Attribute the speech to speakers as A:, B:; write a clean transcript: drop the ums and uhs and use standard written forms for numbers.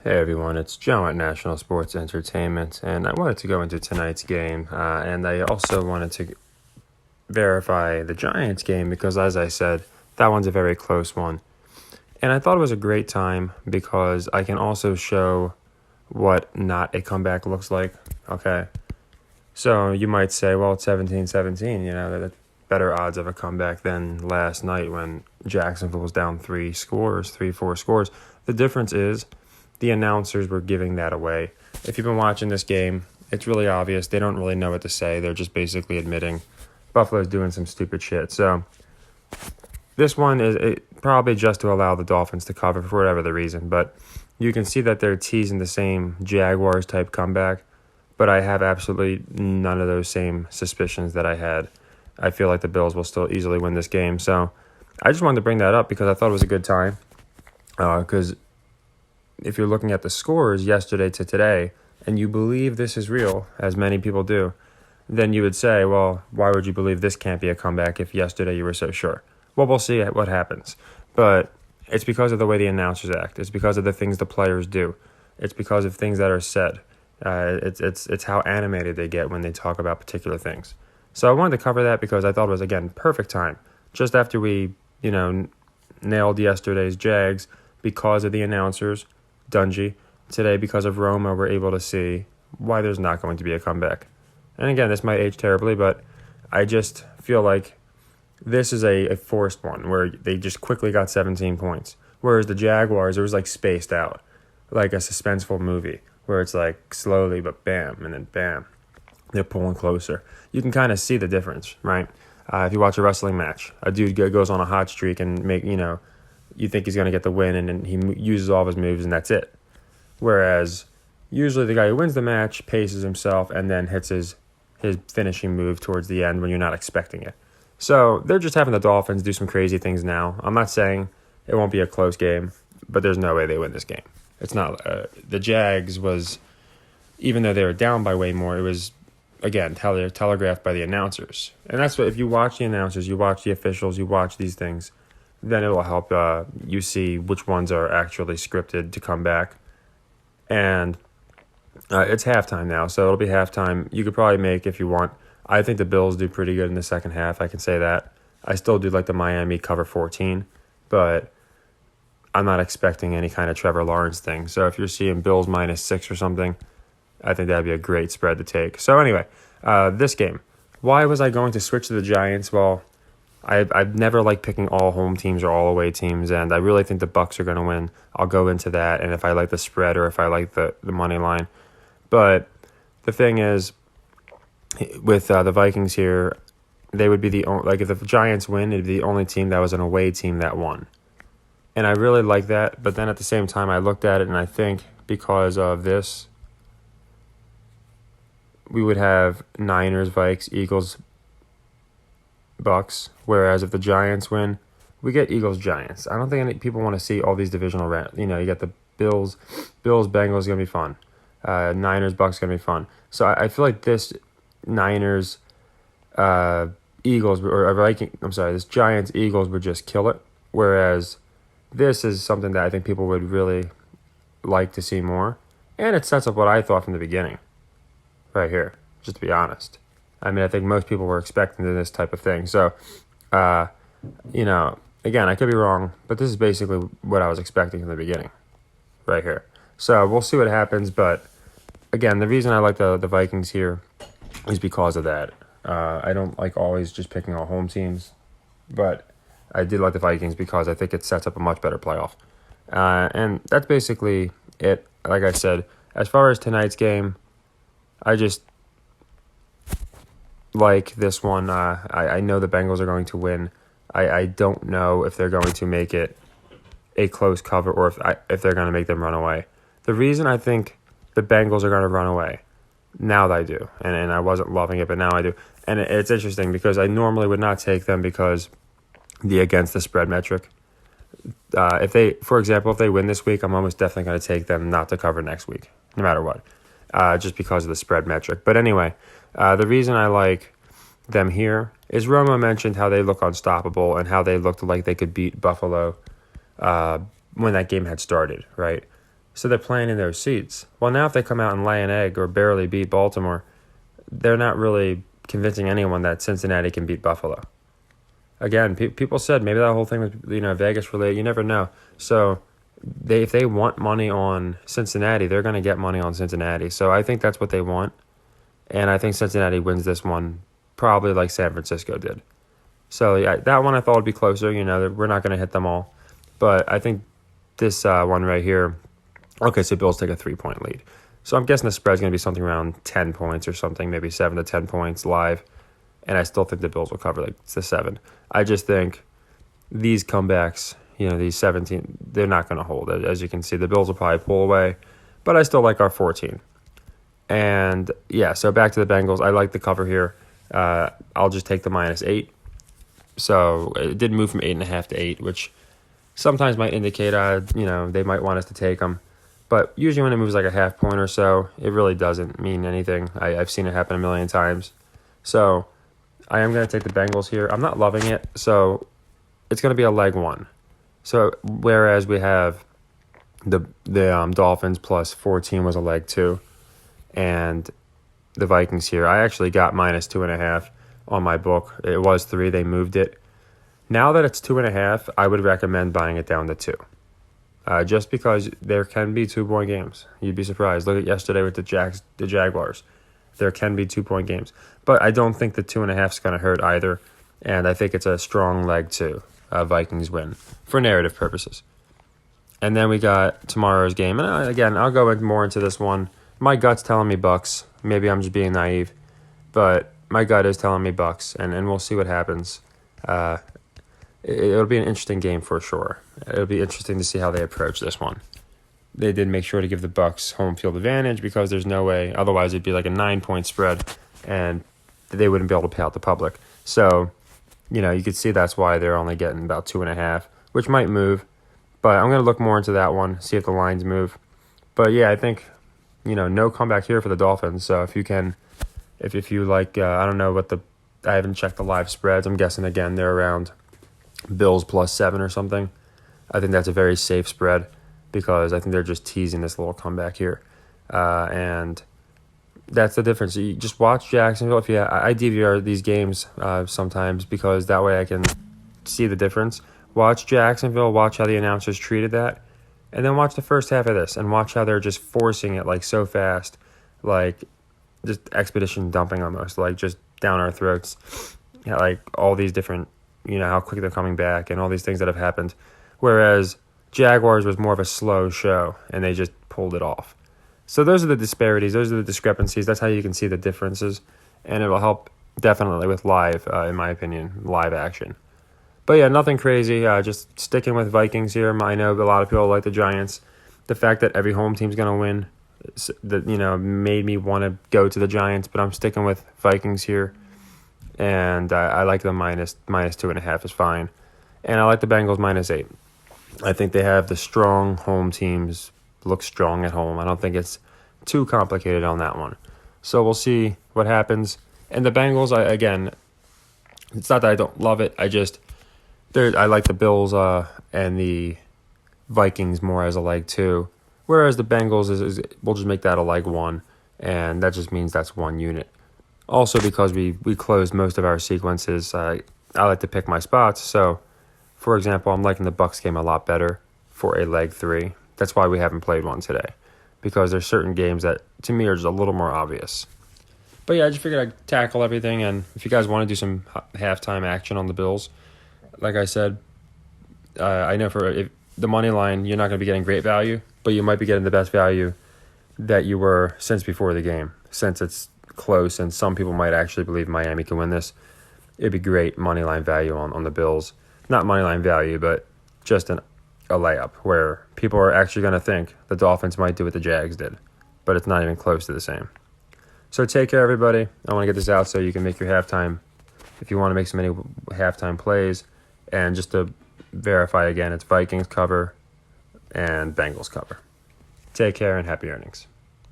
A: Hey everyone, it's Joe at National Sports Entertainment, and I wanted to go into tonight's game, and I also wanted to verify the Giants game because, as I said, that one's a very close one. And I thought it was a great time because I can also show what not a comeback looks like. Okay, so you might say, well, it's 17-17, that's better odds of a comeback than last night when Jacksonville was down 4 scores. The difference is the announcers were giving that away. If you've been watching this game, it's really obvious. They don't really know what to say. They're just basically admitting Buffalo's doing some stupid shit. So this one is probably just to allow the Dolphins to cover for whatever the reason. But you can see that they're teasing the same Jaguars type comeback. But I have absolutely none of those same suspicions that I had. I feel like the Bills will still easily win this game. So I just wanted to bring that up because I thought it was a good time. Because if you're looking at the scores yesterday to today, and you believe this is real, as many people do, then you would say, well, why would you believe this can't be a comeback if yesterday you were so sure? Well, we'll see what happens. But it's because of the way the announcers act. It's because of the things the players do. It's because of things that are said. It's how animated they get when they talk about particular things. So I wanted to cover that because I thought it was, again, perfect time. Just after we, nailed yesterday's Jags because of the announcers, Dungy. Today, because of Roma, we're able to see why there's not going to be a comeback. And again, this might age terribly, but I just feel like this is a forced one where they just quickly got 17 points. Whereas the Jaguars, it was like spaced out, like a suspenseful movie where it's like slowly, but bam, and then bam, they're pulling closer. You can kind of see the difference, right? If you watch a wrestling match, a dude goes on a hot streak and you think he's going to get the win, and then he uses all of his moves, and that's it. Whereas usually the guy who wins the match paces himself and then hits his finishing move towards the end when you're not expecting it. So they're just having the Dolphins do some crazy things now. I'm not saying it won't be a close game, but there's no way they win this game. It's not. The Jags was, even though they were down by way more, it was, again, telegraphed by the announcers. And that's what, if you watch the announcers, you watch the officials, you watch these things, then it will help you see which ones are actually scripted to come back. And it's halftime now, so it'll be halftime. You could probably make, if you want, I think the Bills do pretty good in the second half. I can say that. I still do like the Miami cover 14, but I'm not expecting any kind of Trevor Lawrence thing. So if you're seeing Bills -6 or something, I think that'd be a great spread to take. So anyway, this game. Why was I going to switch to the Giants? Well, I've never liked picking all home teams or all away teams, and I really think the Bucs are going to win. I'll go into that, and if I like the spread or if I like the money line. But the thing is, with the Vikings here, they would be the only, like, if the Giants win, it'd be the only team that was an away team that won. And I really like that, but then at the same time, I looked at it, and I think because of this, we would have Niners, Vikes, Eagles, Bucks, whereas if the Giants win, we get Eagles, Giants. I don't think any people want to see all these divisional rounds. You got the Bills, Bengals going to be fun. Niners, Bucks going to be fun. So I feel like this Niners, Eagles, or Viking, this Giants, Eagles would just kill it. Whereas this is something that I think people would really like to see more. And it sets up what I thought from the beginning, right here, just to be honest. I mean, I think most people were expecting this type of thing. So, again, I could be wrong, but this is basically what I was expecting from the beginning, right here. So we'll see what happens. But, again, the reason I like the Vikings here is because of that. I don't like always just picking all home teams, but I did like the Vikings because I think it sets up a much better playoff. And that's basically it. Like I said, as far as tonight's game, I just like this one. I know the Bengals are going to win. I don't know if they're going to make it a close cover or if they're going to make them run away. The reason I think the Bengals are going to run away, now that I do, and I wasn't loving it, but now I do. And it's interesting because I normally would not take them because the against the spread metric. For example, if they win this week, I'm almost definitely going to take them not to cover next week, no matter what, just because of the spread metric. But anyway, the reason I like them here is Roma mentioned how they look unstoppable and how they looked like they could beat Buffalo when that game had started, right? So they're playing in those seats. Well, now if they come out and lay an egg or barely beat Baltimore, they're not really convincing anyone that Cincinnati can beat Buffalo. Again, people said maybe that whole thing was Vegas related. You never know. So if they want money on Cincinnati, they're going to get money on Cincinnati. So I think that's what they want, and I think Cincinnati wins this one probably like San Francisco did. So yeah, that one I thought would be closer. We're not going to hit them all, but I think this one right here. Okay, so Bills take a 3-point lead. So I'm guessing the spread's going to be something around 10 points or something, maybe 7 to 10 points live. And I still think the Bills will cover like the 7. I just think these comebacks, these 17, they're not going to hold it. As you can see, the Bills will probably pull away. But I still like our 14. And yeah, so back to the Bengals. I like the cover here. I'll just take the -8. So it did move from 8.5 to 8, which sometimes might indicate, they might want us to take them. But usually when it moves like a half point or so, it really doesn't mean anything. I've seen it happen a million times. So I am going to take the Bengals here. I'm not loving it, so it's going to be a leg 1. So whereas we have the Dolphins plus 14 was a leg 2, and the Vikings here, I actually got -2.5 on my book. It was 3. They moved it. Now that it's 2.5, I would recommend buying it down to 2. Just because there can be 2-point games. You'd be surprised. Look at yesterday with the Jaguars. There can be 2-point games. But I don't think the 2.5 is going to hurt either. And I think it's a strong leg 2. Vikings win for narrative purposes. And then we got tomorrow's game. And again, I'll go more into this one. My gut's telling me Bucks. Maybe I'm just being naive. But my gut is telling me Bucks. And we'll see what happens. It'll be an interesting game for sure. It'll be interesting to see how they approach this one. They did make sure to give the Bucks home field advantage because there's no way. Otherwise, it'd be like a 9-point spread, and they wouldn't be able to pay out the public. So, you could see that's why they're only getting about 2.5, which might move. But I'm going to look more into that one, see if the lines move. But yeah, I think, no comeback here for the Dolphins. So if you can, if you like, I don't know I haven't checked the live spreads. I'm guessing again they're around Bills plus 7 or something. I think that's a very safe spread because I think they're just teasing this little comeback here. And that's the difference. You just watch Jacksonville. I DVR these games sometimes because that way I can see the difference. Watch Jacksonville, watch how the announcers treated that, and then watch the first half of this and watch how they're just forcing it like so fast, like just expedition dumping almost, like just down our throats. Like all these different, how quick they're coming back and all these things that have happened. Whereas Jaguars was more of a slow show, and they just pulled it off. So those are the disparities. Those are the discrepancies. That's how you can see the differences, and it will help definitely with live, in my opinion, live action. But yeah, nothing crazy. Just sticking with Vikings here. I know a lot of people like the Giants. The fact that every home team's going to win, made me want to go to the Giants, but I'm sticking with Vikings here. And I like the minus 2.5 is fine. And I like the Bengals -8. I think they have the strong home teams, look strong at home. I don't think it's too complicated on that one. So we'll see what happens. And the Bengals, again, it's not that I don't love it. I like the Bills and the Vikings more as a leg 2. Whereas the Bengals, we'll just make that a leg 1. And that just means that's one unit. Also, because we closed most of our sequences, I like to pick my spots. So, for example, I'm liking the Bucks game a lot better for a leg 3. That's why we haven't played one today, because there's certain games that, to me, are just a little more obvious. But yeah, I just figured I'd tackle everything, and if you guys want to do some halftime action on the Bills, like I said, I know for the money line, you're not going to be getting great value, but you might be getting the best value that you were since before the game, since it's close, and some people might actually believe Miami can win this. It'd be great money line value on the Bills. Not money line value, but just a layup where people are actually going to think the Dolphins might do what the Jags did, but it's not even close to the same. So take care, everybody. I want to get this out so you can make your halftime, if you want to make so many halftime plays. And just to verify again, it's Vikings cover and Bengals cover. Take care and happy earnings.